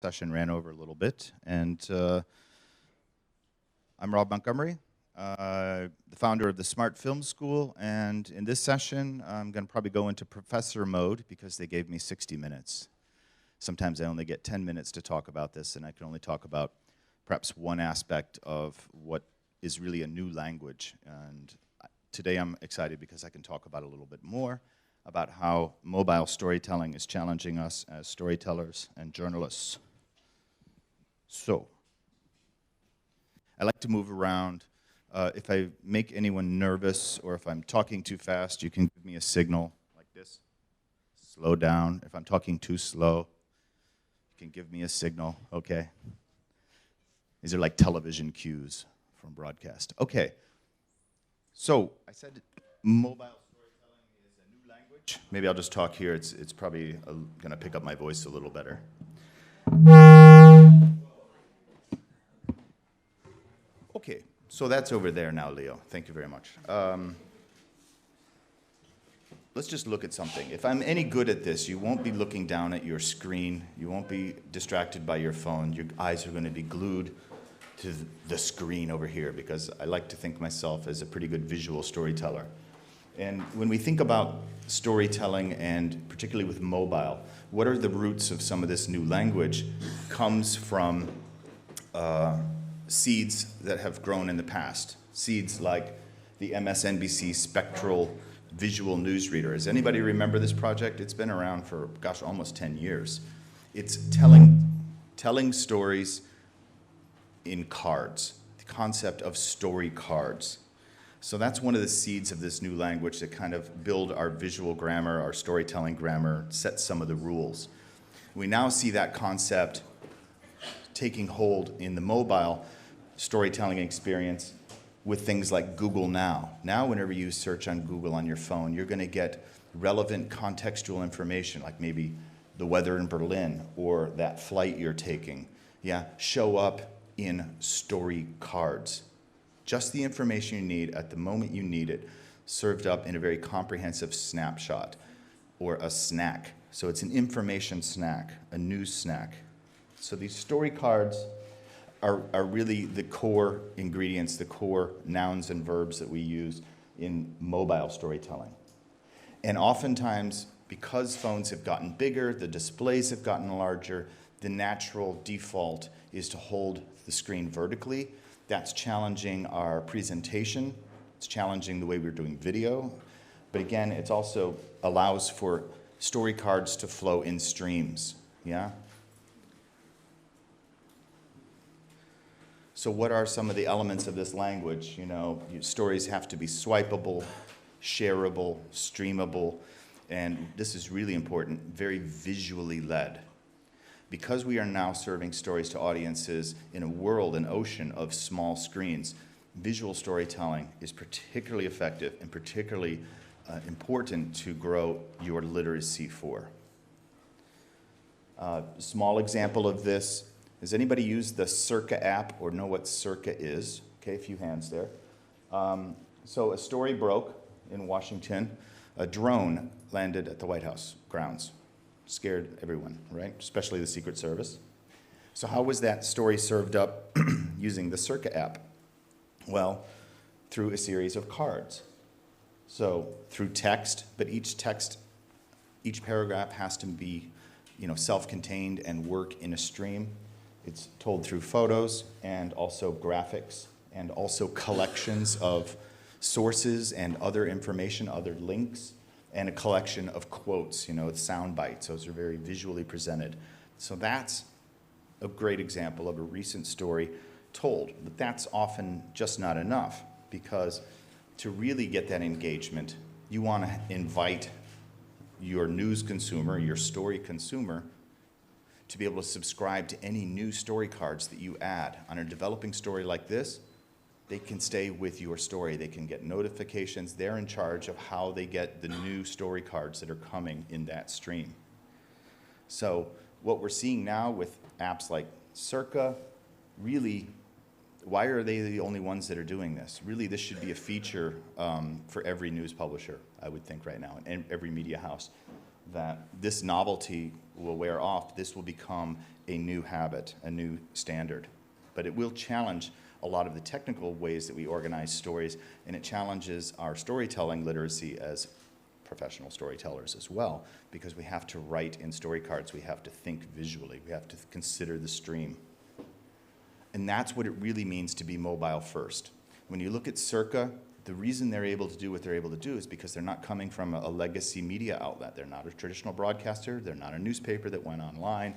Session ran over a little bit, and I'm Robb Montgomery, the founder of the Smart Film School, and in this session, I'm going to probably go into professor mode because they gave me 60 minutes. Sometimes I only get 10 minutes to talk about this, and I can only talk about perhaps one aspect of what is really a new language. And today I'm excited because I can talk about a little bit more about how mobile storytelling is challenging us as storytellers and journalists. So, I like to move around. If I make anyone nervous or if I'm talking too fast, you can give me a signal like this. Slow down. If I'm talking too slow, you can give me a signal, okay? These are like television cues from broadcast. Okay, so I said mobile storytelling is a new language. Maybe I'll just talk here. It's probably going to pick up my voice a little better. Okay, so that's over there now, Leo. Thank you very much. Let's just look at something. If I'm any good at this, you won't be looking down at your screen. You won't be distracted by your phone. Your eyes are going to be glued to the screen over here because I like to think myself as a pretty good visual storyteller. And when we think about storytelling, and particularly with mobile, what are the roots of some of this new language? Comes from seeds that have grown in the past. Seeds like the MSNBC Spectral Visual Newsreader. Does anybody remember this project? It's been around for, gosh, almost 10 years. It's telling stories in cards, the concept of story cards. So that's one of the seeds of this new language that kind of build our visual grammar, our storytelling grammar, set some of the rules. We now see that concept taking hold in the mobile storytelling experience with things like Google Now. Now, whenever you search on Google on your phone, you're going to get relevant contextual information, like maybe the weather in Berlin or that flight you're taking, show up in story cards. Just the information you need at the moment you need it, served up in a very comprehensive snapshot or a snack. So it's an information snack, a news snack. So these story cards are really the core ingredients, the core nouns and verbs that we use in mobile storytelling. And oftentimes, because phones have gotten bigger, the displays have gotten larger, the natural default is to hold the screen vertically. That's challenging our presentation. It's challenging the way we're doing video. But again, it also allows for story cards to flow in streams, So what are some of the elements of this language? Stories have to be swipeable, shareable, streamable, and this is really important, very visually led. Because we are now serving stories to audiences in a world, an ocean of small screens, visual storytelling is particularly effective and particularly important to grow your literacy for. Small example of this. Has anybody used the Circa app or know what Circa is? Okay, a few hands there. So a story broke in Washington. A drone landed at the White House grounds. Scared everyone, right? Especially the Secret Service. So how was that story served up using the Circa app? Well, through a series of cards. So through text, but each paragraph has to be, self-contained and work in a stream. It's told through photos and also graphics and also collections of sources and other information, other links, and a collection of quotes, sound bites. Those are very visually presented. So that's a great example of a recent story told. But that's often just not enough because to really get that engagement, you want to invite your news consumer, your story consumer, to be able to subscribe to any new story cards that you add. On a developing story like this, they can stay with your story. They can get notifications. They're in charge of how they get the new story cards that are coming in that stream. So what we're seeing now with apps like Circa, really, why are they the only ones that are doing this? Really, this should be a feature for every news publisher, I would think right now, and every media house, that this novelty will wear off, this will become a new habit, a new standard. But it will challenge a lot of the technical ways that we organize stories, and it challenges our storytelling literacy as professional storytellers as well, because we have to write in story cards, we have to think visually, we have to consider the stream. And that's what it really means to be mobile first. When you look at Circa, the reason they're able to do what they're able to do is because they're not coming from a legacy media outlet. They're not a traditional broadcaster, they're not a newspaper that went online,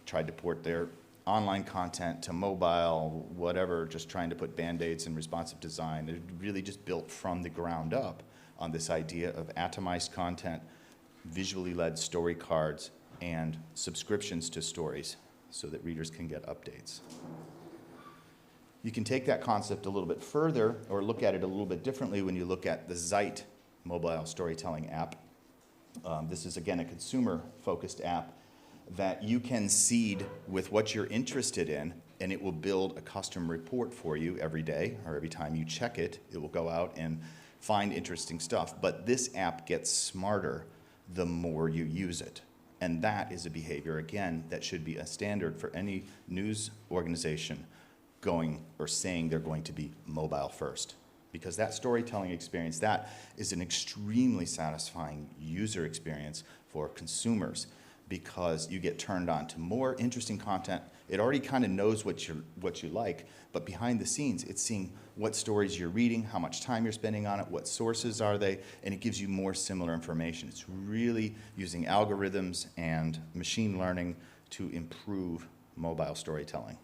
tried to port their online content to mobile, whatever, just trying to put band-aids in responsive design. They're really just built from the ground up on this idea of atomized content, visually led story cards, and subscriptions to stories so that readers can get updates. You can take that concept a little bit further or look at it a little bit differently when you look at the Zeit mobile storytelling app. This is, again, a consumer-focused app that you can seed with what you're interested in, and it will build a custom report for you every day, or every time you check it, it will go out and find interesting stuff. But this app gets smarter the more you use it. And that is a behavior, again, that should be a standard for any news organization going or saying they're going to be mobile first. Because that storytelling experience, that is an extremely satisfying user experience for consumers, because you get turned on to more interesting content. It already kind of knows what you like, but behind the scenes, it's seeing what stories you're reading, how much time you're spending on it, what sources are they, and it gives you more similar information. It's really using algorithms and machine learning to improve mobile storytelling.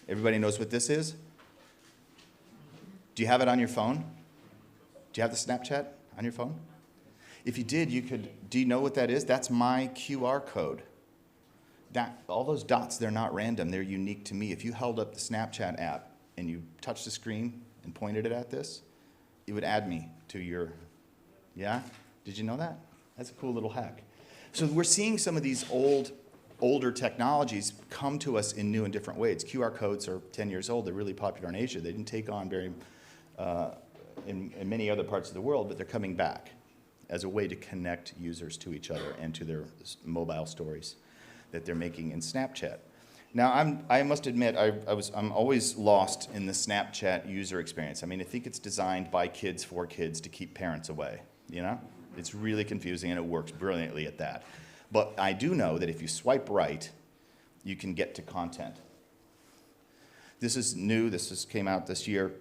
Everybody knows what this is? Do you have it on your phone? Do you have the Snapchat on your phone? If you did, do you know what that is? That's my QR code. All those dots, they're not random, they're unique to me. If you held up the Snapchat app and you touched the screen and pointed it at this, it would add me to your, yeah? Did you know that? That's a cool little hack. So we're seeing some of these older technologies come to us in new and different ways. QR codes are 10 years old, they're really popular in Asia. They didn't take on very, in many other parts of the world, but they're coming back as a way to connect users to each other and to their mobile stories that they're making in Snapchat. Now, I must admit, I'm always lost in the Snapchat user experience. I mean, I think it's designed by kids for kids to keep parents away, you know? It's really confusing, and it works brilliantly at that. But I do know that if you swipe right, you can get to content. This is new, came out this year.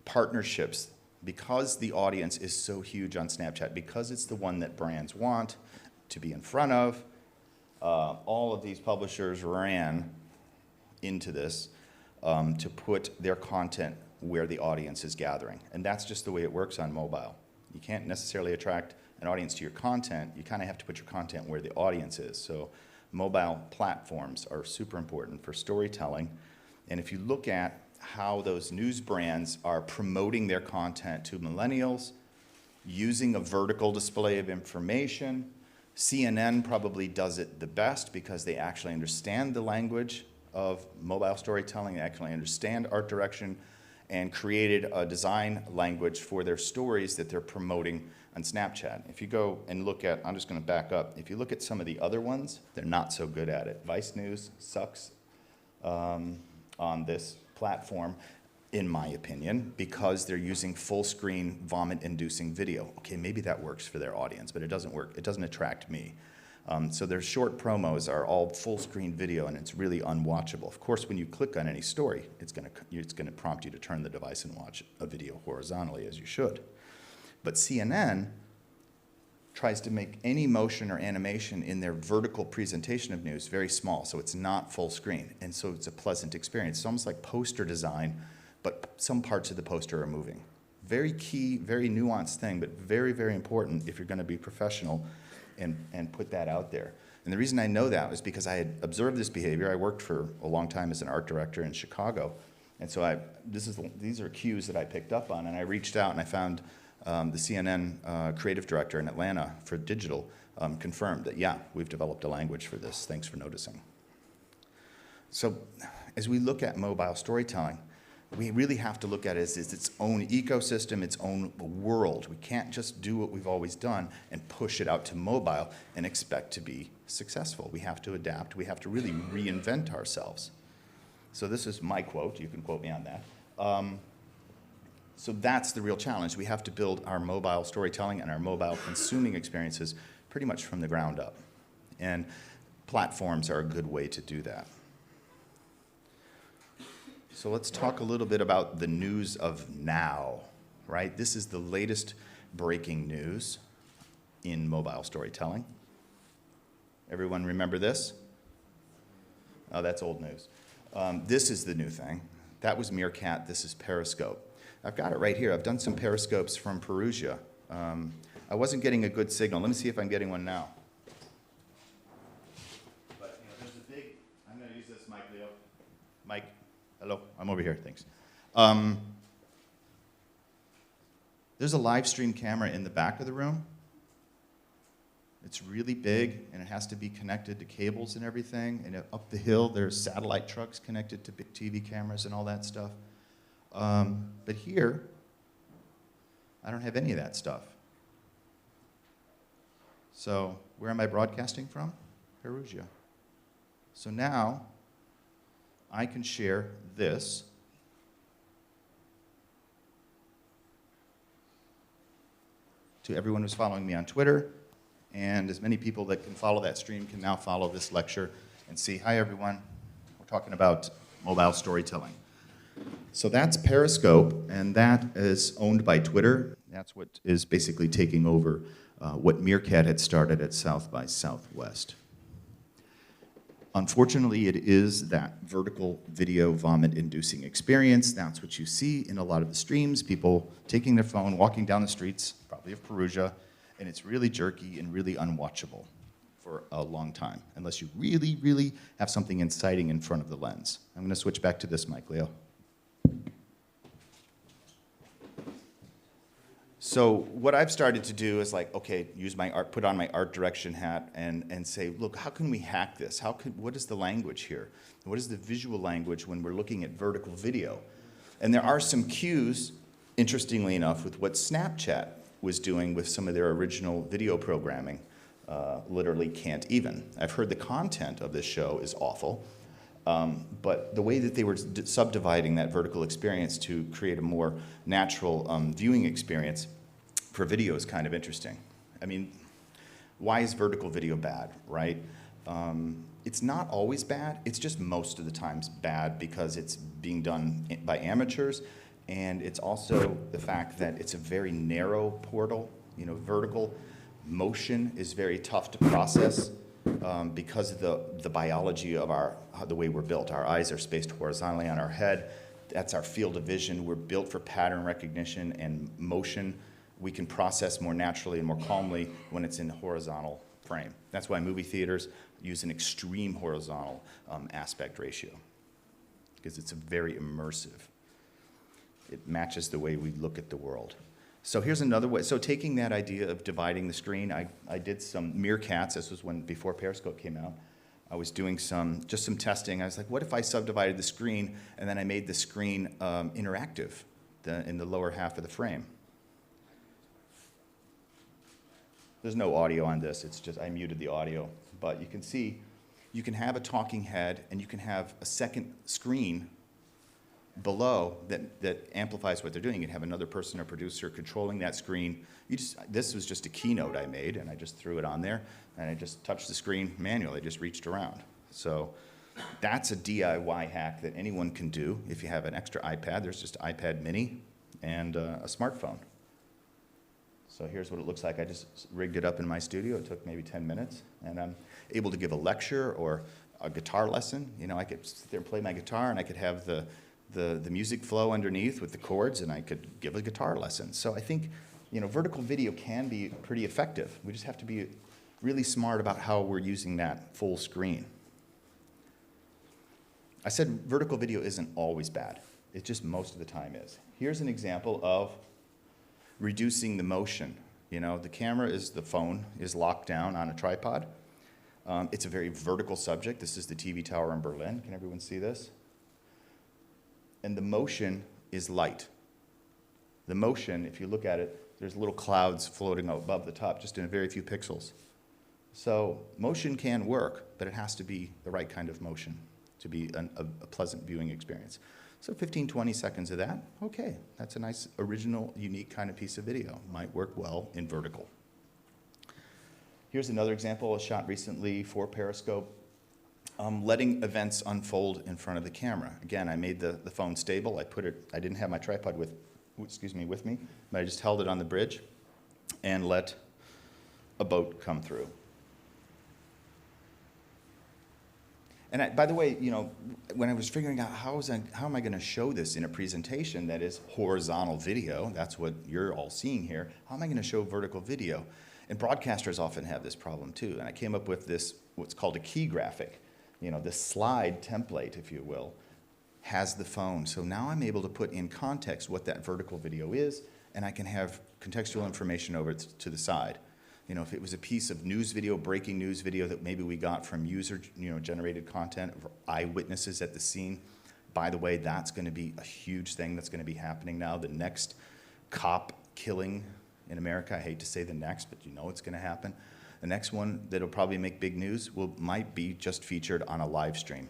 Partnerships. Because the audience is so huge on Snapchat, because it's the one that brands want to be in front of, all of these publishers ran into this to put their content where the audience is gathering. And that's just the way it works on mobile. You can't necessarily attract an audience to your content. You kind of have to put your content where the audience is. So mobile platforms are super important for storytelling. And if you look at how those news brands are promoting their content to millennials, using a vertical display of information. CNN probably does it the best because they actually understand the language of mobile storytelling, they actually understand art direction, and created a design language for their stories that they're promoting on Snapchat. If you go and look at, I'm just going to back up, if you look at some of the other ones, they're not so good at it. Vice News sucks on this platform, in my opinion, because they're using full screen vomit-inducing video. Okay, maybe that works for their audience, but it doesn't work. It doesn't attract me. So their short promos are all full screen video, and it's really unwatchable. Of course, when you click on any story, it's going to prompt you to turn the device and watch a video horizontally, as you should. But CNN tries to make any motion or animation in their vertical presentation of news very small, so it's not full screen, and so it's a pleasant experience. It's almost like poster design, but some parts of the poster are moving. Very key, very nuanced thing, but very, very important if you're going to be professional and put that out there. And the reason I know that was because I had observed this behavior. I worked for a long time as an art director in Chicago, and so these are cues that I picked up on, and I reached out and I found the CNN creative director in Atlanta for digital confirmed that, yeah, we've developed a language for this. Thanks for noticing. So as we look at mobile storytelling, we really have to look at it as its own ecosystem, its own world. We can't just do what we've always done and push it out to mobile and expect to be successful. We have to adapt. We have to really reinvent ourselves. So this is my quote. You can quote me on that. So that's the real challenge. We have to build our mobile storytelling and our mobile consuming experiences pretty much from the ground up. And platforms are a good way to do that. So let's talk a little bit about the news of now, right? This is the latest breaking news in mobile storytelling. Everyone remember this? Oh, that's old news. This is the new thing. That was Meerkat. This is Periscope. I've got it right here. I've done some Periscopes from Perugia. I wasn't getting a good signal. Let me see if I'm getting one now. But there's a big, I'm going to use this mic, Leo. Mike, hello, I'm over here, thanks. There's a live stream camera in the back of the room. It's really big, and it has to be connected to cables and everything. And up the hill, there's satellite trucks connected to big TV cameras and all that stuff. But here, I don't have any of that stuff. So where am I broadcasting from? Perugia. So now, I can share this to everyone who's following me on Twitter, and as many people that can follow that stream can now follow this lecture and see, hi everyone, we're talking about mobile storytelling. So that's Periscope, and that is owned by Twitter. That's what is basically taking over what Meerkat had started at South by Southwest. Unfortunately, it is that vertical video vomit-inducing experience. That's what you see in a lot of the streams, people taking their phone, walking down the streets, probably of Perugia, and it's really jerky and really unwatchable for a long time, unless you really, really have something inciting in front of the lens. I'm going to switch back to this mic, Leo. So what I've started to do is like, okay, use my art, put on my art direction hat and say, look, how can we hack this? What is the language here? What is the visual language when we're looking at vertical video? And there are some cues, interestingly enough, with what Snapchat was doing with some of their original video programming, literally can't even. I've heard the content of this show is awful, but the way that they were subdividing that vertical experience to create a more natural viewing experience for video is kind of interesting. I mean, why is vertical video bad, right? It's not always bad. It's just most of the times bad because it's being done by amateurs, and it's also the fact that it's a very narrow portal. Vertical motion is very tough to process because of the biology of the way we're built. Our eyes are spaced horizontally on our head. That's our field of vision. We're built for pattern recognition and motion. We can process more naturally and more calmly when it's in the horizontal frame. That's why movie theaters use an extreme horizontal aspect ratio, because it's very immersive. It matches the way we look at the world. So here's another way. So taking that idea of dividing the screen, I did some Meerkats. This was before Periscope came out. I was doing just some testing. I was like, what if I subdivided the screen and then I made the screen interactive in the lower half of the frame? There's no audio on this. It's just I muted the audio. But you can see, you can have a talking head and you can have a second screen below that amplifies what they're doing. You can have another person or producer controlling that screen. This was just a keynote I made, and I just threw it on there, and I just touched the screen manually. I just reached around. So that's a DIY hack that anyone can do. If you have an extra iPad, there's just iPad mini and a smartphone. So here's what it looks like. I just rigged it up in my studio. It took maybe 10 minutes, and I'm able to give a lecture or a guitar lesson. I could sit there and play my guitar, and I could have the music flow underneath with the chords, and I could give a guitar lesson. So I think, vertical video can be pretty effective. We just have to be really smart about how we're using that full screen. I said vertical video isn't always bad. It just most of the time is. Here's an example of reducing the motion. The camera the phone is locked down on a tripod. It's a very vertical subject. This is the TV tower in Berlin. Can everyone see this? and the motion is light. The motion, if you look at it, there's little clouds floating above the top, just in a very few pixels. So motion can work, but it has to be the right kind of motion to be a pleasant viewing experience. So 15, 20 seconds of that, okay, that's a nice, original, unique kind of piece of video. Might work well in vertical. Here's another example I shot recently for Periscope. Letting events unfold in front of the camera. Again, I made the phone stable. I didn't have my tripod with me, but I just held it on the bridge and let a boat come through. And by the way, you know, when I was figuring out how am I going to show this in a presentation that is horizontal video, that's what you're all seeing here, how am I going to show vertical video? And broadcasters often have this problem too. And I came up with this, what's called a key graphic. You know, this slide template, if you will, has the phone. So now I'm able to put in context what that vertical video is, and I can have contextual information over to the side. You know, if it was a piece of news video, breaking news video that maybe we got from user, generated content, or eyewitnesses at the scene, by the way, that's going to be a huge thing that's going to be happening now. The next cop killing in America, I hate to say the next, but you know it's going to happen. The next one that'll probably make big news might be just featured on a live stream.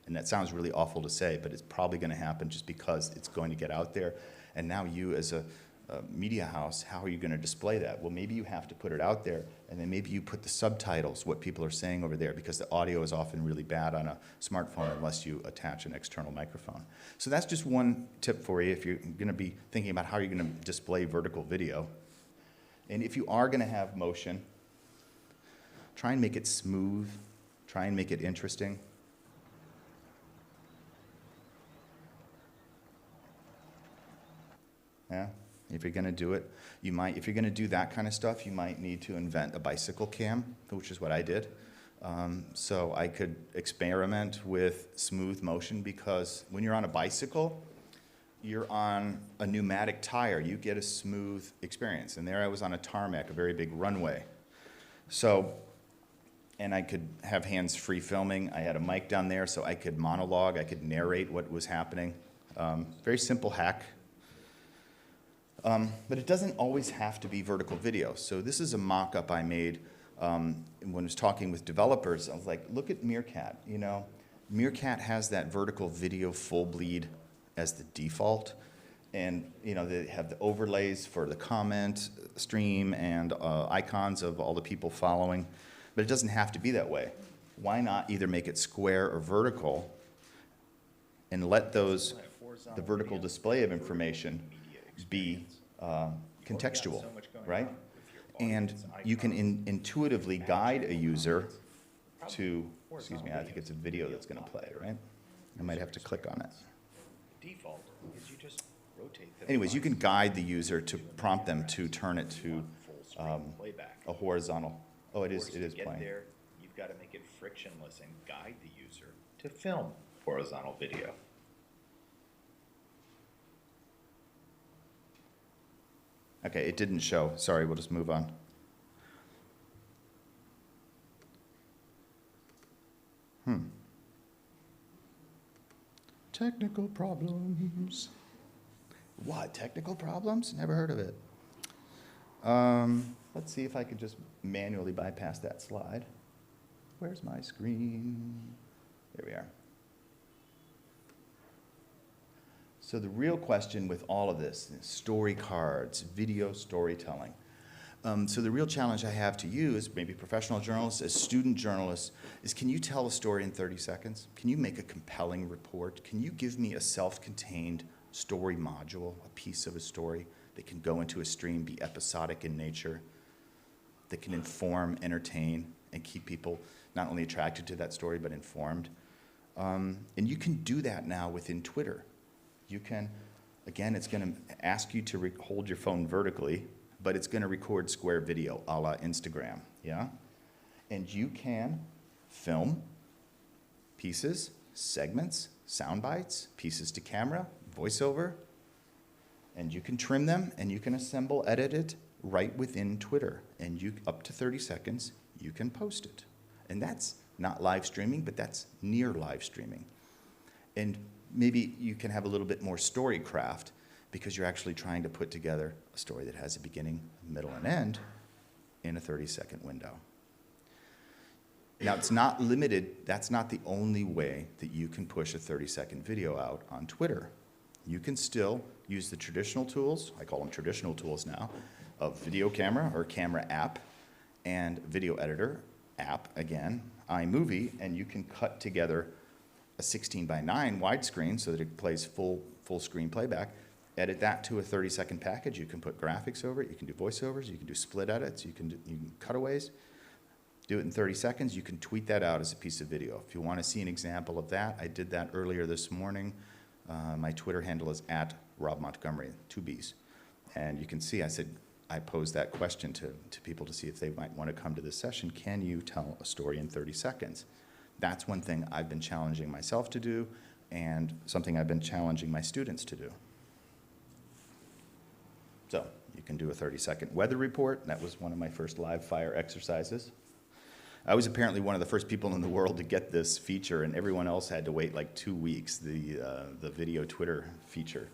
And that sounds really awful to say, but it's probably going to happen just because it's going to get out there. And now you as a media house, how are you going to display that? Well, maybe you have to put it out there, and then maybe you put the subtitles, what people are saying over there, because the audio is often really bad on a smartphone unless you attach an external microphone. So that's just one tip for you if you're going to be thinking about how you're going to display vertical video. And if you are going to have motion, try and make it smooth, try and make it interesting. Yeah, if you're going to do it, if you're going to do that kind of stuff, you might need to invent a bicycle cam, which is what I did. So I could experiment with smooth motion, because when you're on a bicycle, you're on a pneumatic tire. You get a smooth experience. And there I was on a tarmac, a very big runway. So, and I could have hands-free filming. I had a mic down there, so I could monologue. I could narrate what was happening. Very simple hack. But it doesn't always have to be vertical video. So this is a mock-up I made when I was talking with developers. I was like, look at Meerkat. You know, Meerkat has that vertical video full bleed as the default. And you know, they have the overlays for the comment stream and icons of all the people following. But it doesn't have to be that way. Why not either make it square or vertical and let the vertical display of information be contextual, right? And you can intuitively guide a user to, excuse me, I think it's a video that's going to play, right? I might have to click on it. Default is you just rotate them. Anyways, you can guide the user to prompt them to turn it to a horizontal. Oh, it is playing. To get there, you've got to make it frictionless and guide the user to film horizontal video. Okay, it didn't show. Sorry, we'll just move on. Technical problems. What, technical problems? Never heard of it. Let's see if I could just manually bypass that slide. Where's my screen? There we are. So the real question with all of this is story cards, video storytelling. So the real challenge I have to you as maybe professional journalists, as student journalists, is can you tell a story in 30 seconds? Can you make a compelling report? Can you give me a self-contained story module, a piece of a story that can go into a stream, be episodic in nature, that can inform, entertain, and keep people not only attracted to that story, but informed? And you can do that now within Twitter. You can, again, it's going to ask you to hold your phone vertically, but it's going to record square video a la Instagram, yeah? And you can film pieces, segments, sound bites, pieces to camera, voiceover, and you can trim them, and you can assemble, edit it right within Twitter. And you, up to 30 seconds, you can post it. And that's not live streaming, but that's near live streaming. And maybe you can have a little bit more storycraft because you're actually trying to put together a story that has a beginning, middle, and end in a 30-second window. Now, it's not limited. That's not the only way that you can push a 30-second video out on Twitter. You can still use the traditional tools, I call them traditional tools now, of video camera or camera app and video editor app, again, iMovie, and you can cut together a 16:9 widescreen so that it plays full screen playback, edit that to a 30-second package. You can put graphics over it, you can do voiceovers, you can do split edits, you can cutaways. Do it in 30 seconds. You can tweet that out as a piece of video. If you want to see an example of that, I did that earlier this morning. My Twitter handle is @Robb Montgomery, 2 B's. And you can see I posed that question to people to see if they might want to come to this session. Can you tell a story in 30 seconds? That's one thing I've been challenging myself to do and something I've been challenging my students to do. So you can do a 30-second weather report. That was one of my first live fire exercises. I was apparently one of the first people in the world to get this feature, and everyone else had to wait like 2 weeks, the video Twitter feature.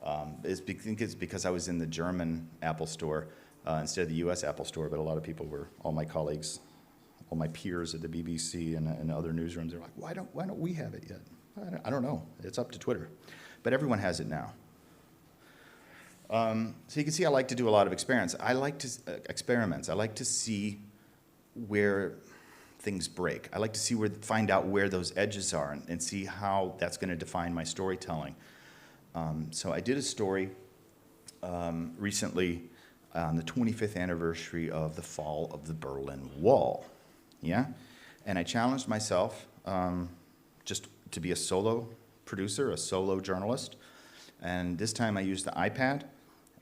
I think it's because I was in the German Apple Store instead of the US Apple Store, but a lot of people were, all my colleagues, all my peers at the BBC and other newsrooms, they're like, why don't we have it yet? I don't know. It's up to Twitter. But everyone has it now. So you can see I like to do a lot of experiments. I like to see where things break. I like to find out where those edges are and see how that's going to define my storytelling. So I did a story recently on the 25th anniversary of the fall of the Berlin Wall. Yeah? And I challenged myself just to be a solo producer, a solo journalist. And this time I used the iPad,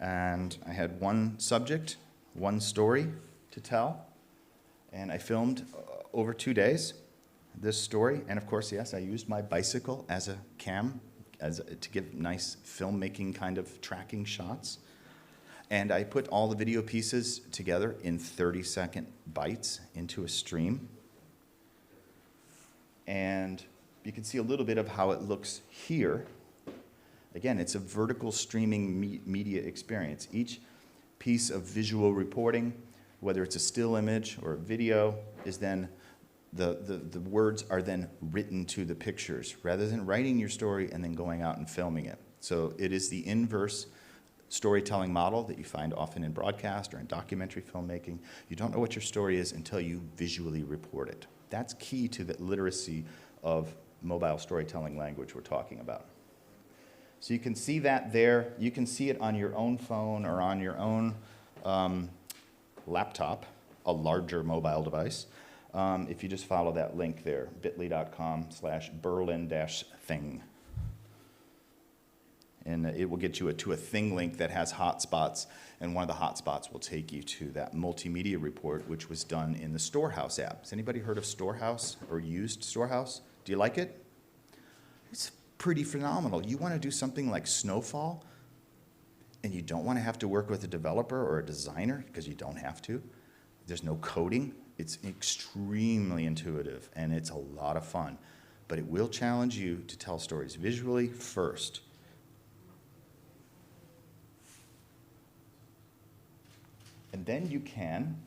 and I had one subject, one story to tell. And I filmed over 2 days this story. And of course, yes, I used my bicycle as a cam to give nice filmmaking kind of tracking shots. And I put all the video pieces together in 30-second bites into a stream. And you can see a little bit of how it looks here. Again, it's a vertical streaming media experience. Each piece of visual reporting, whether it's a still image or a video, is then the words are then written to the pictures rather than writing your story and then going out and filming it. So it is the inverse storytelling model that you find often in broadcast or in documentary filmmaking. You don't know what your story is until you visually report it. That's key to the literacy of mobile storytelling language we're talking about. So you can see that there. You can see it on your own phone or on your own laptop, a larger mobile device, if you just follow that link there, bit.ly/Berlin-thing. And it will get you to a thing link that has hotspots, and one of the hotspots will take you to that multimedia report, which was done in the Storehouse app. Has anybody heard of Storehouse or used Storehouse? Do you like it? It's pretty phenomenal. You want to do something like snowfall, and you don't want to have to work with a developer or a designer because you don't have to. There's no coding. It's extremely intuitive, and it's a lot of fun. But it will challenge you to tell stories visually first. And then you can,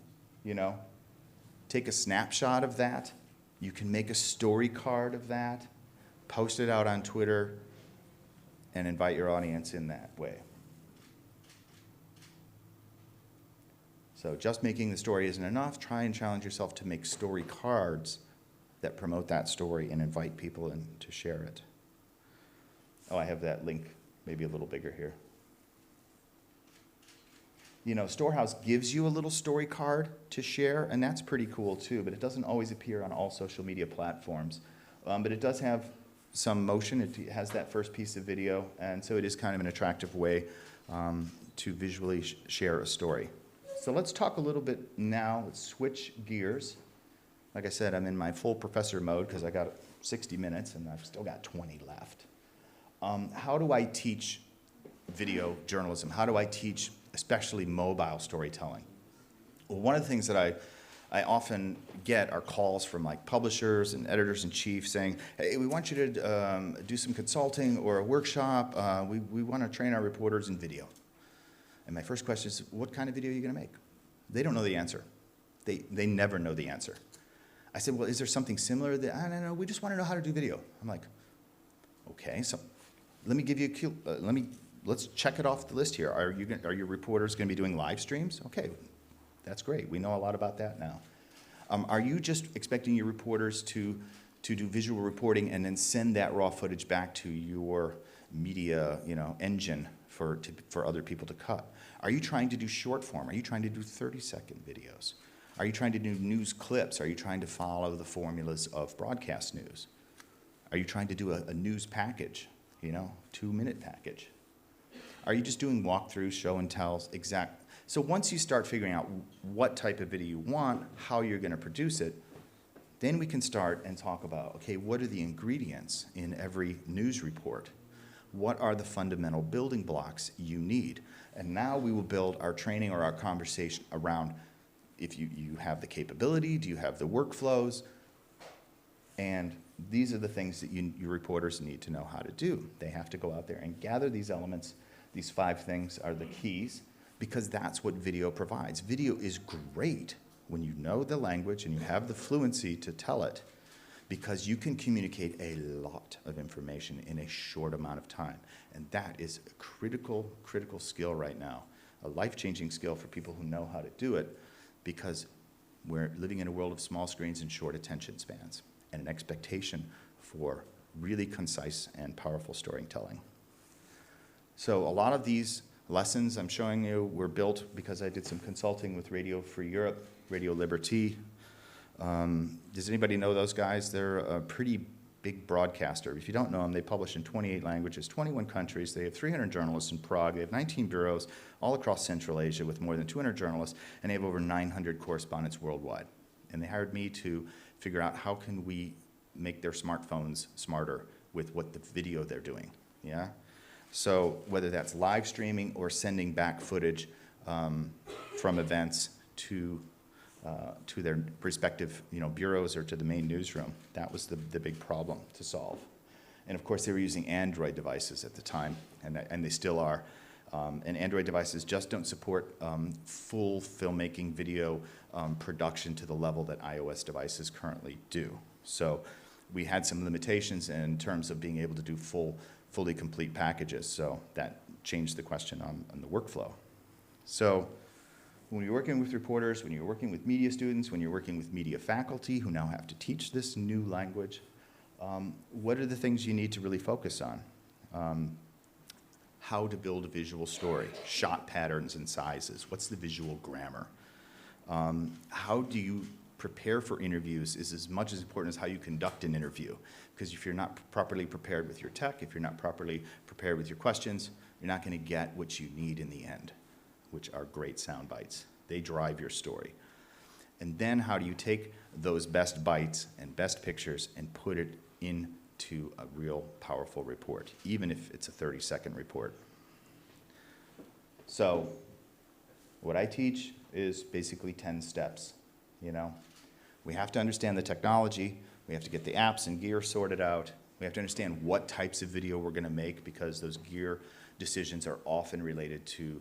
take a snapshot of that. You can make a story card of that, post it out on Twitter, and invite your audience in that way. So just making the story isn't enough. Try and challenge yourself to make story cards that promote that story and invite people in to share it. Oh, I have that link maybe a little bigger here. Storehouse gives you a little story card to share, and that's pretty cool too, but it doesn't always appear on all social media platforms. But it does have some motion. It has that first piece of video, and so it is kind of an attractive way to visually share a story. So let's talk a little bit now. Let's switch gears. Like I said, I'm in my full professor mode because I got 60 minutes and I've still got 20 left. How do I teach video journalism? How do I teach especially mobile storytelling? Well, one of the things that I often get are calls from like publishers and editors-in-chief saying, hey, we want you to do some consulting or a workshop. We want to train our reporters in video. And my first question is, what kind of video are you going to make? They don't know the answer. They never know the answer. I said, well, is there something similar? I don't know, we just want to know how to do video. I'm like, okay, so let me give you a cue. Let's check it off the list here. Are your reporters going to be doing live streams? Okay, that's great. We know a lot about that now. Are you just expecting your reporters to do visual reporting and then send that raw footage back to your media, engine for other people to cut? Are you trying to do short form? Are you trying to do 30-second videos? Are you trying to do news clips? Are you trying to follow the formulas of broadcast news? Are you trying to do a news package, 2-minute package? Are you just doing walkthroughs, show and tells, So once you start figuring out what type of video you want, how you're going to produce it, then we can start and talk about, okay, what are the ingredients in every news report? What are the fundamental building blocks you need? And now we will build our training or our conversation around if you have the capability, do you have the workflows? And these are the things that your reporters need to know how to do. They have to go out there and gather these elements. These 5 things are the keys, because that's what video provides. Video is great when you know the language and you have the fluency to tell it, because you can communicate a lot of information in a short amount of time. And that is a critical skill right now, a life-changing skill for people who know how to do it, because we're living in a world of small screens and short attention spans, and an expectation for really concise and powerful storytelling. So a lot of these lessons I'm showing you were built because I did some consulting with Radio Free Europe, Radio Liberty. Does anybody know those guys? They're a pretty big broadcaster. If you don't know them, they publish in 28 languages, 21 countries. They have 300 journalists in Prague. They have 19 bureaus all across Central Asia with more than 200 journalists, and they have over 900 correspondents worldwide. And they hired me to figure out how can we make their smartphones smarter with what the video they're doing, yeah? So whether that's live streaming or sending back footage from events to their respective bureaus or to the main newsroom, that was the big problem to solve. And of course, they were using Android devices at the time, and they still are. And Android devices just don't support full filmmaking video production to the level that iOS devices currently do. So we had some limitations in terms of being able to do fully complete packages. So that changed the question on the workflow. So when you're working with reporters, when you're working with media students, when you're working with media faculty who now have to teach this new language, what are the things you need to really focus on? How to build a visual story, shot patterns and sizes, what's the visual grammar? How do you prepare for interviews is as much as important as how you conduct an interview. Because if you're not properly prepared with your tech, if you're not properly prepared with your questions, you're not going to get what you need in the end, which are great sound bites. They drive your story. And then how do you take those best bites and best pictures and put it into a real powerful report, even if it's a 30-second report. So what I teach is basically 10 steps, We have to understand the technology. We have to get the apps and gear sorted out. We have to understand what types of video we're going to make, because those gear decisions are often related to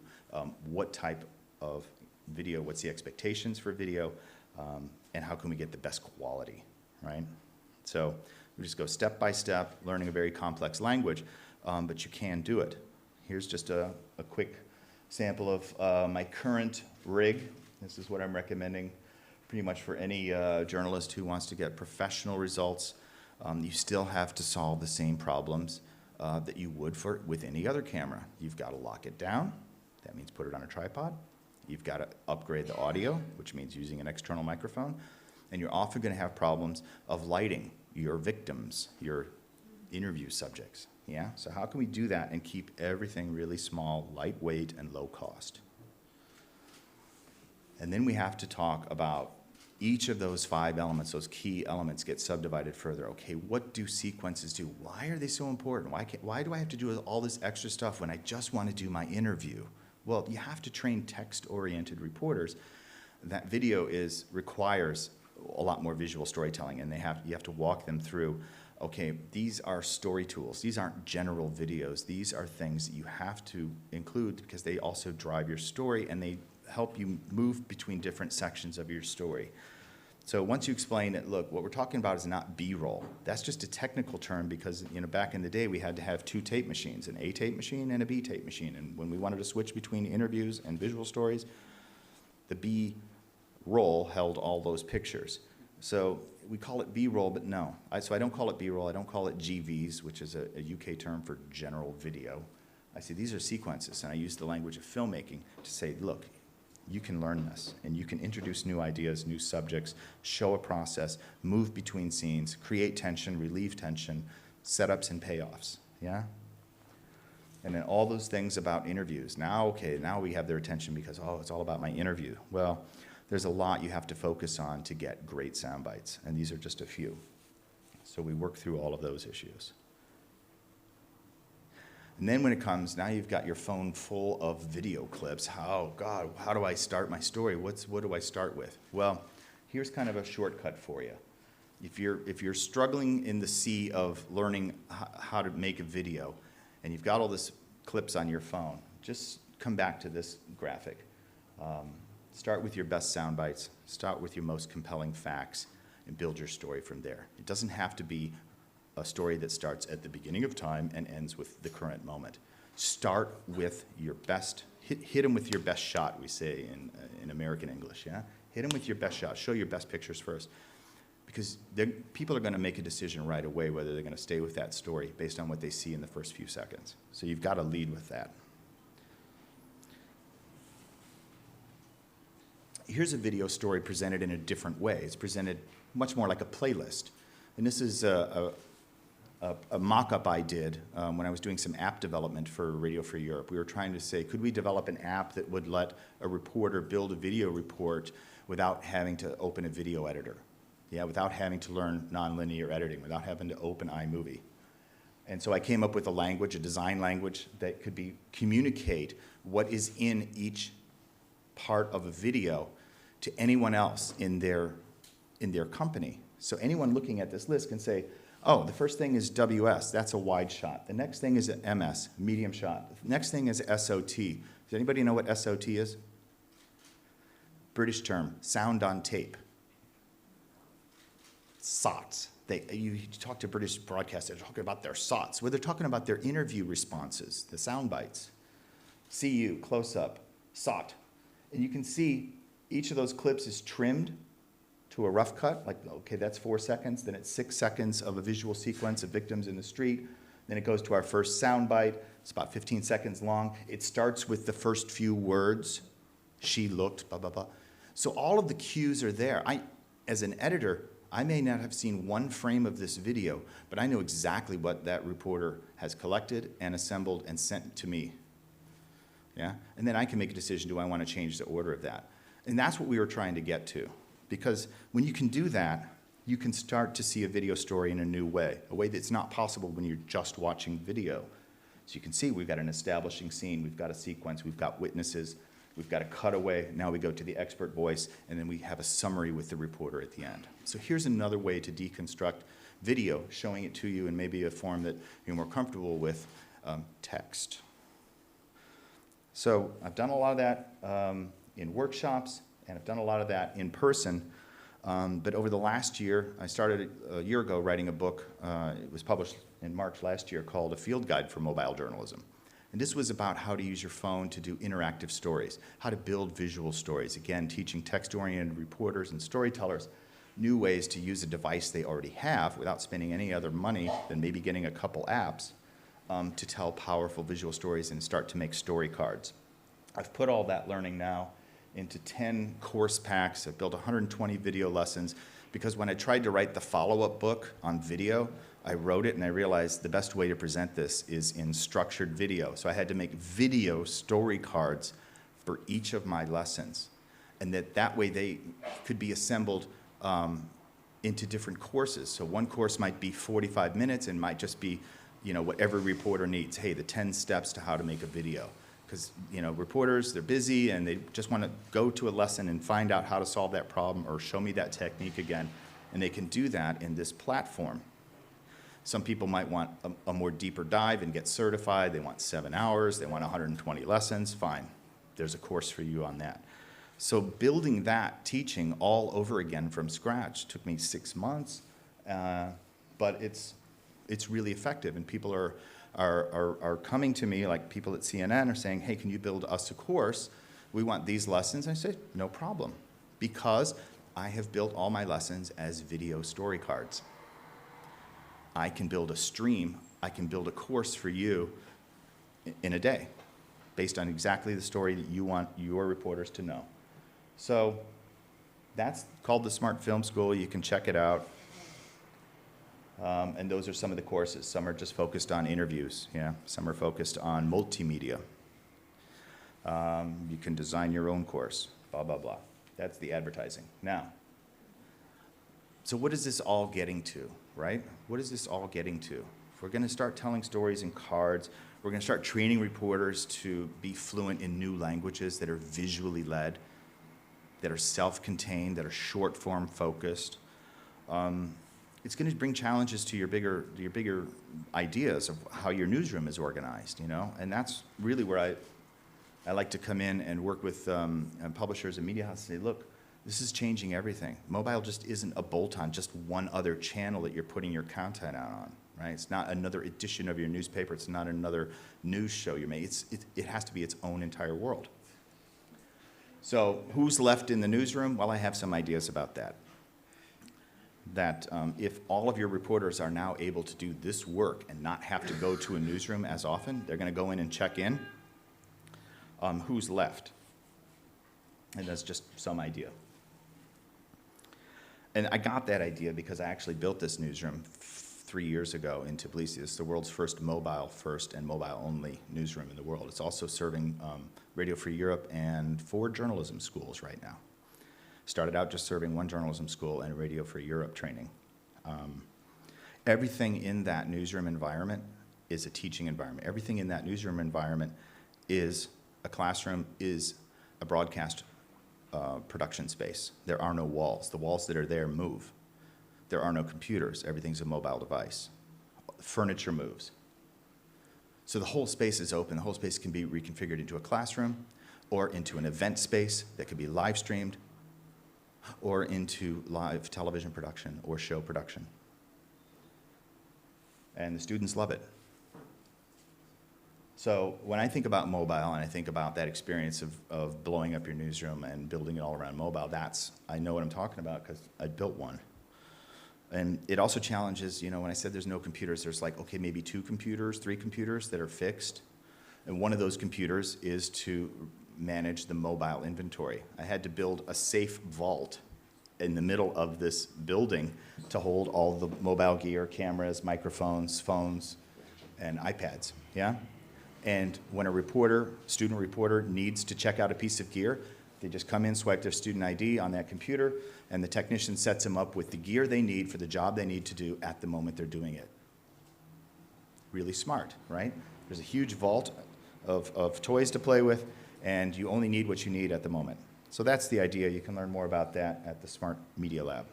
what type of video, what's the expectations for video, and how can we get the best quality, right? So we just go step by step, learning a very complex language, but you can do it. Here's just a quick sample of my current rig. This is what I'm recommending pretty much for any journalist who wants to get professional results. You still have to solve the same problems that you would with any other camera. You've got to lock it down. That means put it on a tripod. You've got to upgrade the audio, which means using an external microphone. And you're often going to have problems of lighting your victims, your interview subjects. Yeah? So how can we do that and keep everything really small, lightweight, and low cost? And then we have to talk about each of those 5 elements, those key elements, get subdivided further. Okay, what do sequences do? Why are they so important? Why do I have to do all this extra stuff when I just want to do my interview? Well, you have to train text-oriented reporters that video requires a lot more visual storytelling, and you have to walk them through, okay, these are story tools. These aren't general videos. These are things that you have to include because they also drive your story and they help you move between different sections of your story. So once you explain it, look, what we're talking about is not B-roll. That's just a technical term because, back in the day we had to have 2 tape machines, an A tape machine and a B tape machine. And when we wanted to switch between interviews and visual stories, the B-roll held all those pictures. So we call it B-roll, but no. So I don't call it B-roll. I don't call it GVs, which is a UK term for general video. I say these are sequences, and I use the language of filmmaking to say, look, you can learn this, and you can introduce new ideas, new subjects, show a process, move between scenes, create tension, relieve tension, setups and payoffs, yeah? And then all those things about interviews. Now we have their attention because, it's all about my interview. Well, there's a lot you have to focus on to get great sound bites, and these are just a few. So we work through all of those issues. And then when it comes, now you've got your phone full of video clips. Oh, God, how do I start my story? What do I start with? Well, here's kind of a shortcut for you. If you're struggling in the sea of learning how to make a video, and you've got all these clips on your phone, just come back to this graphic. Start with your best sound bites. Start with your most compelling facts, and build your story from there. It doesn't have to be a story that starts at the beginning of time and ends with the current moment. Start with your best, hit them with your best shot, we say in American English, yeah? Hit them with your best shot. Show your best pictures first. Because people are going to make a decision right away whether they're going to stay with that story based on what they see in the first few seconds. So you've got to lead with that. Here's a video story presented in a different way. It's presented much more like a playlist. And this is a mock-up I did when I was doing some app development for Radio Free Europe. We were trying to say, could we develop an app that would let a reporter build a video report without having to open a video editor? Yeah, without having to learn nonlinear editing, without having to open iMovie. And so I came up with a language, a design language, that could communicate what is in each part of a video to anyone else in their company. So anyone looking at this list can say, oh, the first thing is WS, that's a wide shot. The next thing is an MS, medium shot. The next thing is SOT. Does anybody know what SOT is? British term, sound on tape. SOTs. You talk to British broadcasters, they're talking about their SOTs. Well, they're talking about their interview responses, the sound bites. CU, close up, SOT. And you can see each of those clips is trimmed to a rough cut, like, okay, that's 4 seconds, then it's 6 seconds of a visual sequence of victims in the street, then it goes to our first sound bite, it's about 15 seconds long. It starts with the first few words, she looked, blah, blah, blah. So all of the cues are there. As an editor, I may not have seen one frame of this video, but I know exactly what that reporter has collected and assembled and sent to me. Yeah? And then I can make a decision, do I want to change the order of that? And that's what we were trying to get to. Because when you can do that, you can start to see a video story in a new way, a way that's not possible when you're just watching video. So you can see we've got an establishing scene, we've got a sequence, we've got witnesses, we've got a cutaway, now we go to the expert voice, and then we have a summary with the reporter at the end. So here's another way to deconstruct video, showing it to you in maybe a form that you're more comfortable with, text. So I've done a lot of that in workshops, and I've done a lot of that in person. But over the last year, I started a year ago writing a book. It was published in March last year called A Field Guide for Mobile Journalism. And this was about how to use your phone to do interactive stories, how to build visual stories. Again, teaching text-oriented reporters and storytellers new ways to use a device they already have without spending any other money than maybe getting a couple apps to tell powerful visual stories and start to make story cards. I've put all that learning now into 10 course packs. I've built 120 video lessons because when I tried to write the follow-up book on video, I wrote it and I realized the best way to present this is in structured video. So I had to make video story cards for each of my lessons, and that way they could be assembled into different courses. So one course might be 45 minutes and might just be, what every reporter needs. Hey, the 10 steps to how to make a video. because, you know, reporters, they're busy and they just want to go to a lesson and find out how to solve that problem or show me that technique again. And they can do that in this platform. Some people might want a more deeper dive and get certified. They want 7 hours. They want 120 lessons. Fine. There's a course for you on that. So building that teaching all over again from scratch took me 6 months, but it's really effective. And people are coming to me, like people at CNN are saying, hey, can you build us a course? We want these lessons. And I say, no problem, because I have built all my lessons as video story cards. I can build a stream, I can build a course for you in a day, based on exactly the story that you want your reporters to know. So that's called the Smart Film School. You can check it out. And those are some of the courses. Some are just focused on interviews, yeah. Some are focused on multimedia. You can design your own course, blah, blah, blah. That's the advertising. Now, so what is this all getting to, right? What is this all getting to? If we're going to start telling stories in cards, we're going to start training reporters to be fluent in new languages that are visually led, that are self-contained, that are short-form focused. It's going to bring challenges to your bigger ideas of how your newsroom is organized, you know? And that's really where I like to come in and work with publishers and media houses and say, look, this is changing everything. Mobile just isn't a bolt-on, just one other channel that you're putting your content out on, right? It's not another edition of your newspaper. It's not another news show you make. It has to be its own entire world. So who's left in the newsroom? Well, I have some ideas about that. That if all of your reporters are now able to do this work and not have to go to a newsroom as often, they're going to go in and check in. Who's left? And that's just some idea. And I got that idea because I actually built this newsroom 3 years ago in Tbilisi. It's the world's first and mobile-only newsroom in the world. It's also serving Radio Free Europe and 4 journalism schools right now. Started out just serving 1 journalism school and Radio Free Europe training. Everything in that newsroom environment is a teaching environment. Everything in that newsroom environment is a classroom, is a broadcast production space. There are no walls. The walls that are there move. There are no computers. Everything's a mobile device. Furniture moves. So the whole space is open. The whole space can be reconfigured into a classroom or into an event space that could be live streamed or into live television production or show production. And the students love it. So when I think about mobile and I think about that experience of blowing up your newsroom and building it all around mobile, I know what I'm talking about because I built one. And it also challenges, you know, when I said there's no computers, there's like, okay, maybe 2 computers, 3 computers that are fixed. And one of those computers is to manage the mobile inventory. I had to build a safe vault in the middle of this building to hold all the mobile gear, cameras, microphones, phones, and iPads, yeah? And when a student reporter needs to check out a piece of gear, they just come in, swipe their student ID on that computer, and the technician sets them up with the gear they need for the job they need to do at the moment they're doing it. Really smart, right? There's a huge vault of toys to play with, and you only need what you need at the moment. So that's the idea. You can learn more about that at the Smart Media Lab.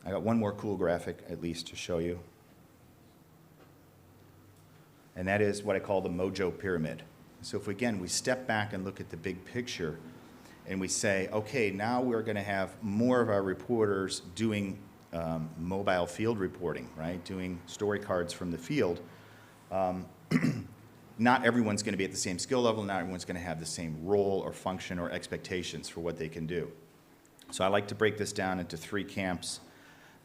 I got one more cool graphic, at least, to show you. And that is what I call the Mojo Pyramid. So if, again, we step back and look at the big picture, and we say, okay, now we're going to have more of our reporters doing mobile field reporting, right? Doing story cards from the field. Not everyone's going to be at the same skill level. Not everyone's going to have the same role or function or expectations for what they can do. So I like to break this down into 3 camps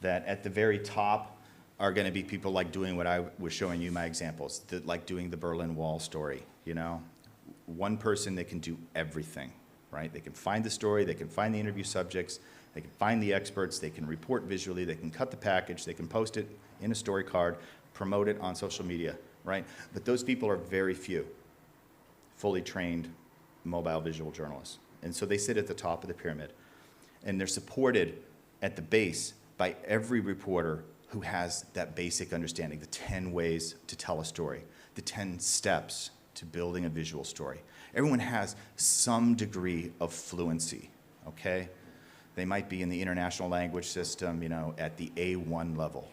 that at the very top are going to be people like doing what I was showing you my examples, that like doing the Berlin Wall story, you know? One person that can do everything, right? They can find the story, they can find the interview subjects, they can find the experts, they can report visually, they can cut the package, they can post it in a story card, promote it on social media, right? But those people are very few, fully trained mobile visual journalists. And so they sit at the top of the pyramid. And they're supported at the base by every reporter who has that basic understanding, the 10 ways to tell a story, the 10 steps to building a visual story. Everyone has some degree of fluency, okay? They might be in the international language system, at the A1 level,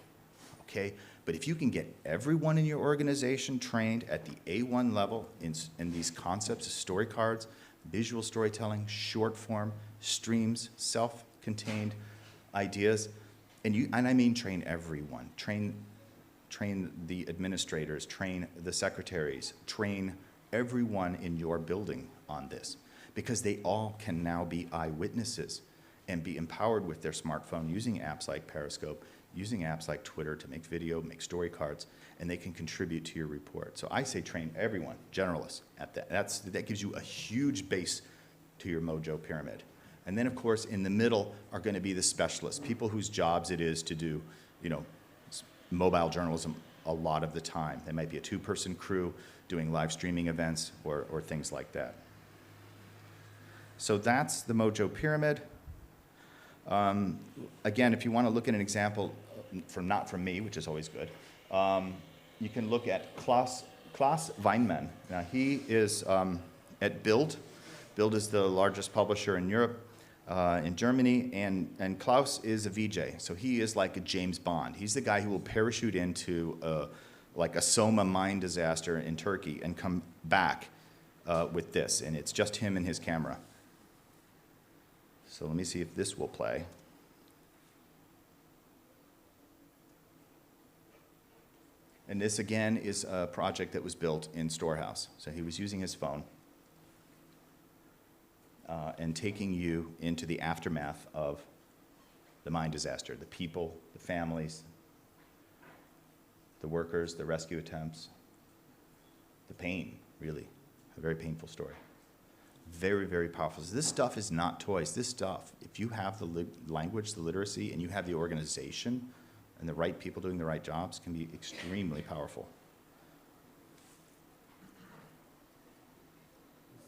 okay? But if you can get everyone in your organization trained at the A1 level in these concepts of story cards, visual storytelling, short form, streams, self-contained ideas, and I mean train everyone, train the administrators, train the secretaries, train everyone in your building on this, because they all can now be eyewitnesses and be empowered with their smartphone using apps like Periscope, using apps like Twitter to make video, make story cards, and they can contribute to your report. So I say train everyone, generalists, at that. That gives you a huge base to your Mojo Pyramid. And then, of course, in the middle are going to be the specialists, people whose jobs it is to do, mobile journalism a lot of the time. They might be a 2-person crew doing live streaming events or things like that. So that's the Mojo Pyramid. Again, if you want to look at an example not from me, which is always good, you can look at Klaus Weinmann. Now, he is at Bild. Bild is the largest publisher in Europe, in Germany, and Klaus is a VJ. So he is like a James Bond. He's the guy who will parachute into like a Soma mine disaster in Turkey and come back with this, and it's just him and his camera. So let me see if this will play. And this, again, is a project that was built in Storehouse. So he was using his phone and taking you into the aftermath of the mine disaster, the people, the families, the workers, the rescue attempts, the pain, really. A very painful story. Very, very powerful. So this stuff is not toys. This stuff, if you have the language, the literacy, and you have the organization and the right people doing the right jobs, can be extremely powerful.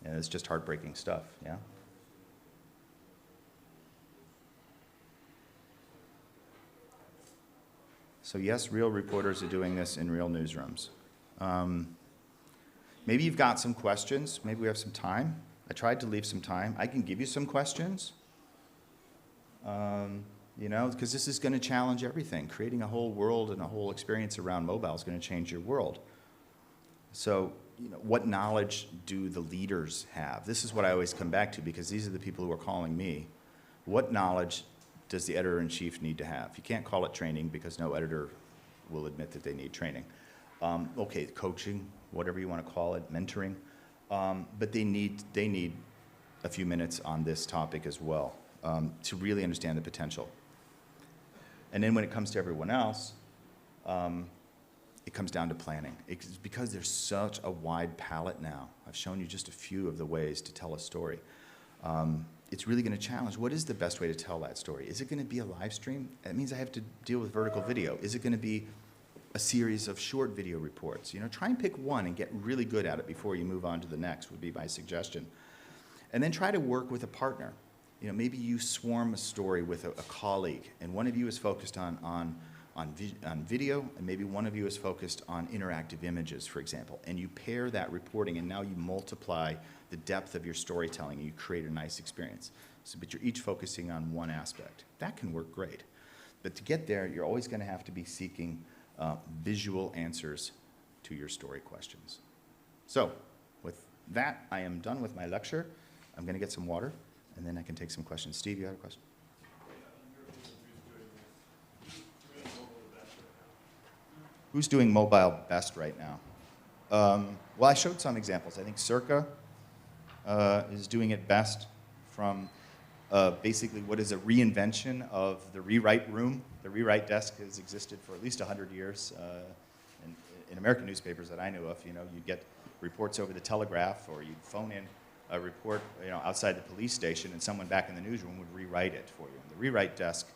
And it's just heartbreaking stuff, yeah? So yes, real reporters are doing this in real newsrooms. Maybe you've got some questions. Maybe we have some time. I tried to leave some time. I can give you some questions, because this is going to challenge everything. Creating a whole world and a whole experience around mobile is going to change your world. So, what knowledge do the leaders have? This is what I always come back to, because these are the people who are calling me. What knowledge does the editor-in-chief need to have? You can't call it training, because no editor will admit that they need training. Okay, coaching, whatever you want to call it, mentoring. But they need a few minutes on this topic as well to really understand the potential. And then when it comes to everyone else, it comes down to planning. It's because there's such a wide palette now. I've shown you just a few of the ways to tell a story. It's really going to challenge, what is the best way to tell that story? Is it going to be a live stream? That means I have to deal with vertical video. Is it going to be a series of short video reports? Try and pick one and get really good at it before you move on to the next, would be my suggestion. And then try to work with a partner. Maybe you swarm a story with a colleague, and one of you is focused on video, and maybe one of you is focused on interactive images, for example, and you pair that reporting, and now you multiply the depth of your storytelling, and you create a nice experience. But you're each focusing on one aspect. That can work great. But to get there, you're always going to have to be seeking visual answers to your story questions. So, with that, I am done with my lecture. I'm going to get some water, and then I can take some questions. Steve, you have a question? Who's doing mobile best right now? Well, I showed some examples. I think Circa is doing it best from basically what is a reinvention of the rewrite room. The rewrite desk has existed for at least 100 years. In American newspapers that I knew of, you'd get reports over the telegraph, or you'd phone in a report outside the police station, and someone back in the newsroom would rewrite it for you. And the rewrite desk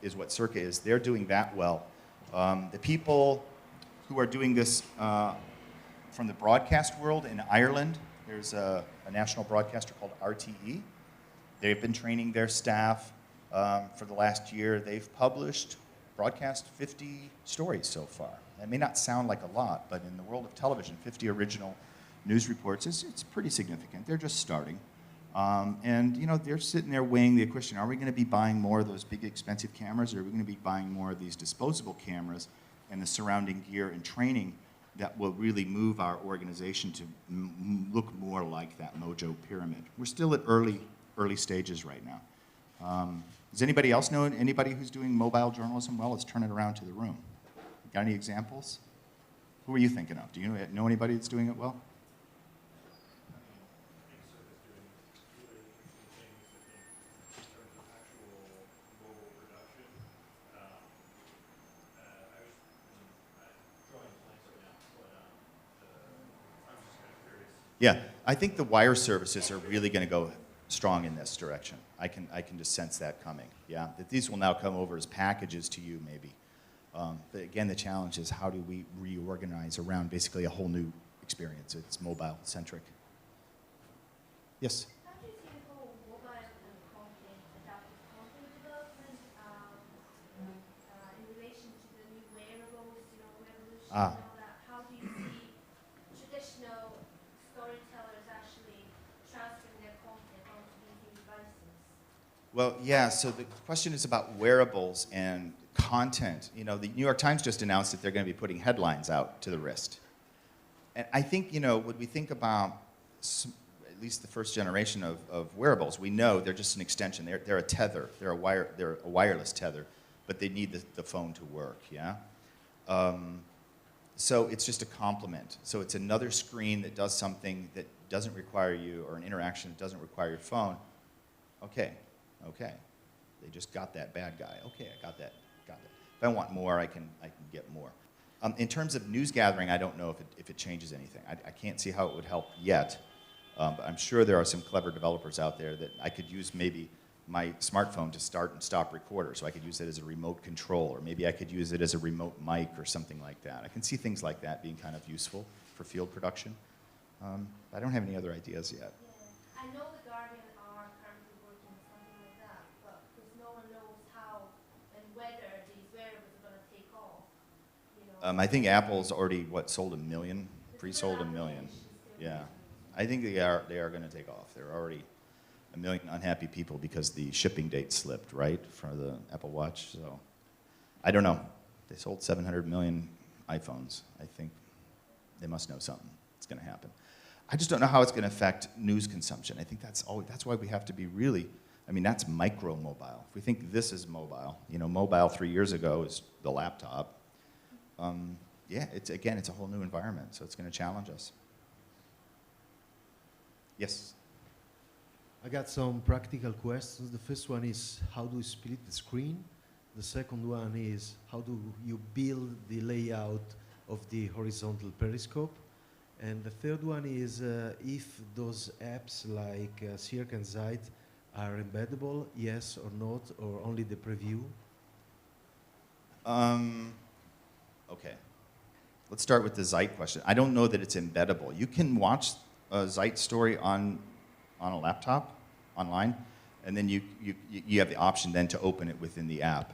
is what Circa is. They're doing that well. The people who are doing this from the broadcast world in Ireland, there's a national broadcaster called RTE. They've been training their staff for the last year. They've published broadcast 50 stories so far. That may not sound like a lot, but in the world of television, 50 original news reports it's pretty significant. They're just starting. And you know, they're sitting there weighing the question, are we going to be buying more of those big expensive cameras, or are we going to be buying more of these disposable cameras and the surrounding gear and training that will really move our organization to look more like that Mojo Pyramid? We're still at early stages right now. Does anybody else know anybody who's doing mobile journalism well? Let's turn it around to the room. Got any examples? Who are you thinking of? Do you know anybody that's doing it well? Yeah, I think the wire services are really going to go strong in this direction. I can just sense that coming. Yeah, that these will now come over as packages to you, maybe. But again, the challenge is how do we reorganize around basically a whole new experience? It's mobile centric. Yes. How do you see the whole mobile and content, adaptive content development in relation to the new wearables, you know, revolution and all that? How do you see traditional storytellers actually transferring their content onto these new devices? Well, yeah, so the question is about wearables and content. You know, the New York Times just announced that they're going to be putting headlines out to the wrist. And I think, you know, when we think about at least the first generation of wearables, we know they're just an extension. They're a tether. They're a wireless tether, but they need the phone to work, yeah? So it's just a complement. So it's another screen that does something that doesn't require you, or an interaction that doesn't require your phone. Okay. They just got that bad guy. Okay, I got that. If I want more, I can get more. In terms of news gathering, I don't know if it changes anything. I can't see how it would help yet. But I'm sure there are some clever developers out there that I could use maybe my smartphone to start and stop recorder, so I could use it as a remote control, or maybe I could use it as a remote mic or something like that. I can see things like that being kind of useful for field production. I don't have any other ideas yet. Yeah. I know the Guardian are currently working on something like that, but because no one knows how and whether these wearables are going to take off. You know. I think Apple's already, sold 1 million? Pre-sold 1 million. Yeah. I think they are going to take off. There are already 1 million unhappy people because the shipping date slipped, right, for the Apple Watch. So I don't know. They sold 700 million iPhones. I think they must know something. It's going to happen. I just don't know how it's going to affect news consumption. I think that's why we have to be really, I mean, that's micro mobile. If we think this is mobile, you know, mobile 3 years ago is the laptop. Yeah, it's a whole new environment, so it's going to challenge us. Yes? I got some practical questions. The first one is, how do you split the screen? The second one is, how do you build the layout of the horizontal periscope? And the third one is, if those apps like Cirque and Zeit are embeddable, yes or not, or only the preview? Okay. Let's start with the Zeit question. I don't know that it's embeddable. You can watch a Zeit story on a laptop, online, and then you have the option then to open it within the app.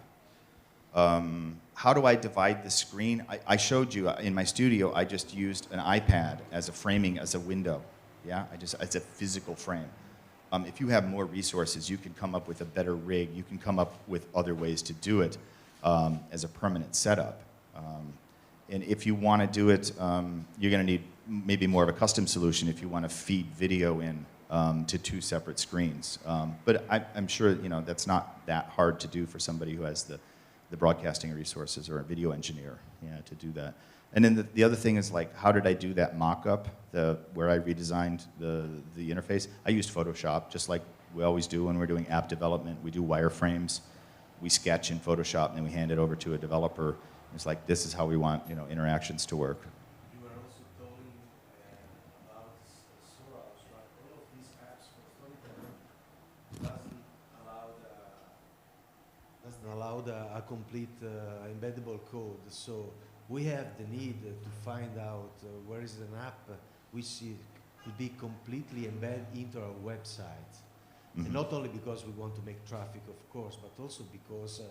How do I divide the screen? I showed you in my studio, I just used an iPad as a framing, as a window. Yeah, it's a physical frame. If you have more resources, you can come up with a better rig. You can come up with other ways to do it as a permanent setup. And if you want to do it, you're going to need maybe more of a custom solution if you want to feed video in to 2 separate screens. But I'm sure that's not that hard to do for somebody who has the broadcasting resources or a video engineer, to do that. And then the other thing is, like, how did I do that mock-up, where I redesigned the interface? I used Photoshop, just like we always do when we're doing app development. We do wireframes. We sketch in Photoshop, and then we hand it over to a developer. It's like, this is how we want interactions to work. You were also talking about Soros, right? All of these apps for storytelling doesn't allow a complete embeddable code. So we have the need to find out where is an app which could be completely embedded into our website. And not only because we want to make traffic, of course, but also because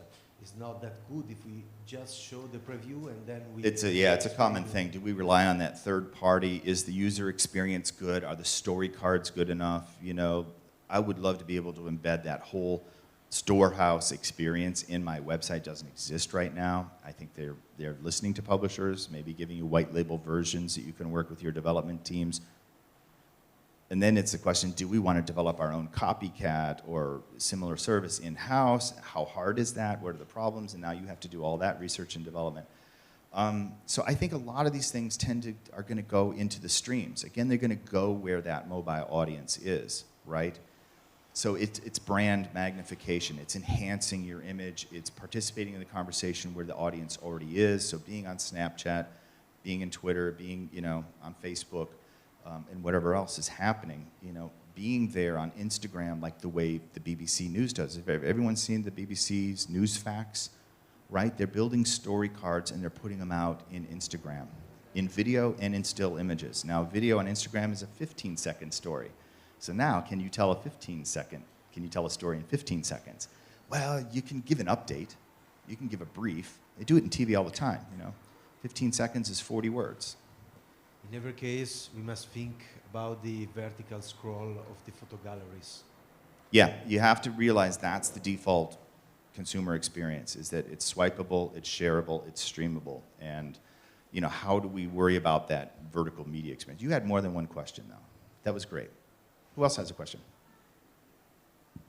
it's not that good if we just show the preview and then we... It's a common thing. Do we rely on that third party? Is the user experience good? Are the story cards good enough? You know, I would love to be able to embed that whole storehouse experience in my website. Doesn't exist right now. I think they're listening to publishers, maybe giving you white label versions that you can work with your development teams. And then it's a question, do we want to develop our own copycat or similar service in-house? How hard is that? What are the problems? And now you have to do all that research and development. So I think a lot of these things are going to go into the streams. Again, they're going to go where that mobile audience is, right? So it's brand magnification. It's enhancing your image. It's participating in the conversation where the audience already is. So being on Snapchat, being in Twitter, being, you know, on Facebook, and whatever else is happening, you know, being there on Instagram like the way the BBC News does. If everyone's seen the BBC's news facts, right? They're building story cards and they're putting them out in Instagram, in video and in still images. Now, video on Instagram is a 15-second story. So now, can you tell a story in 15 seconds? Well, you can give an update. You can give a brief. They do it in TV all the time, you know. 15 seconds is 40 words. In every case, we must think about the vertical scroll of the photo galleries. Yeah, you have to realize that's the default consumer experience, is that it's swipeable, it's shareable, it's streamable. And, you know, how do we worry about that vertical media experience? You had more than one question, though. That was great. Who else has a question?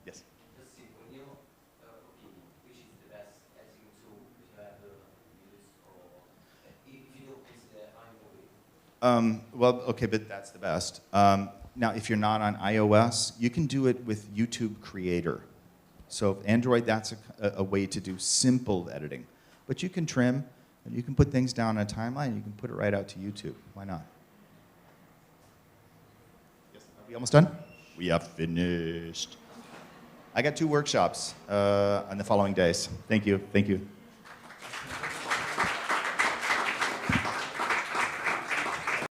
Yes? Just simple, in your opinion, which is the best editing tool that you ever used, or if you don't consider iMovie? Well, okay, but that's the best. Now, if you're not on iOS, you can do it with YouTube Creator. So Android, that's a way to do simple editing. But you can trim, and you can put things down on a timeline, you can put it right out to YouTube. Why not? Yes, are we almost done? We are finished. I got 2 workshops on the following days. Thank you. Thank you.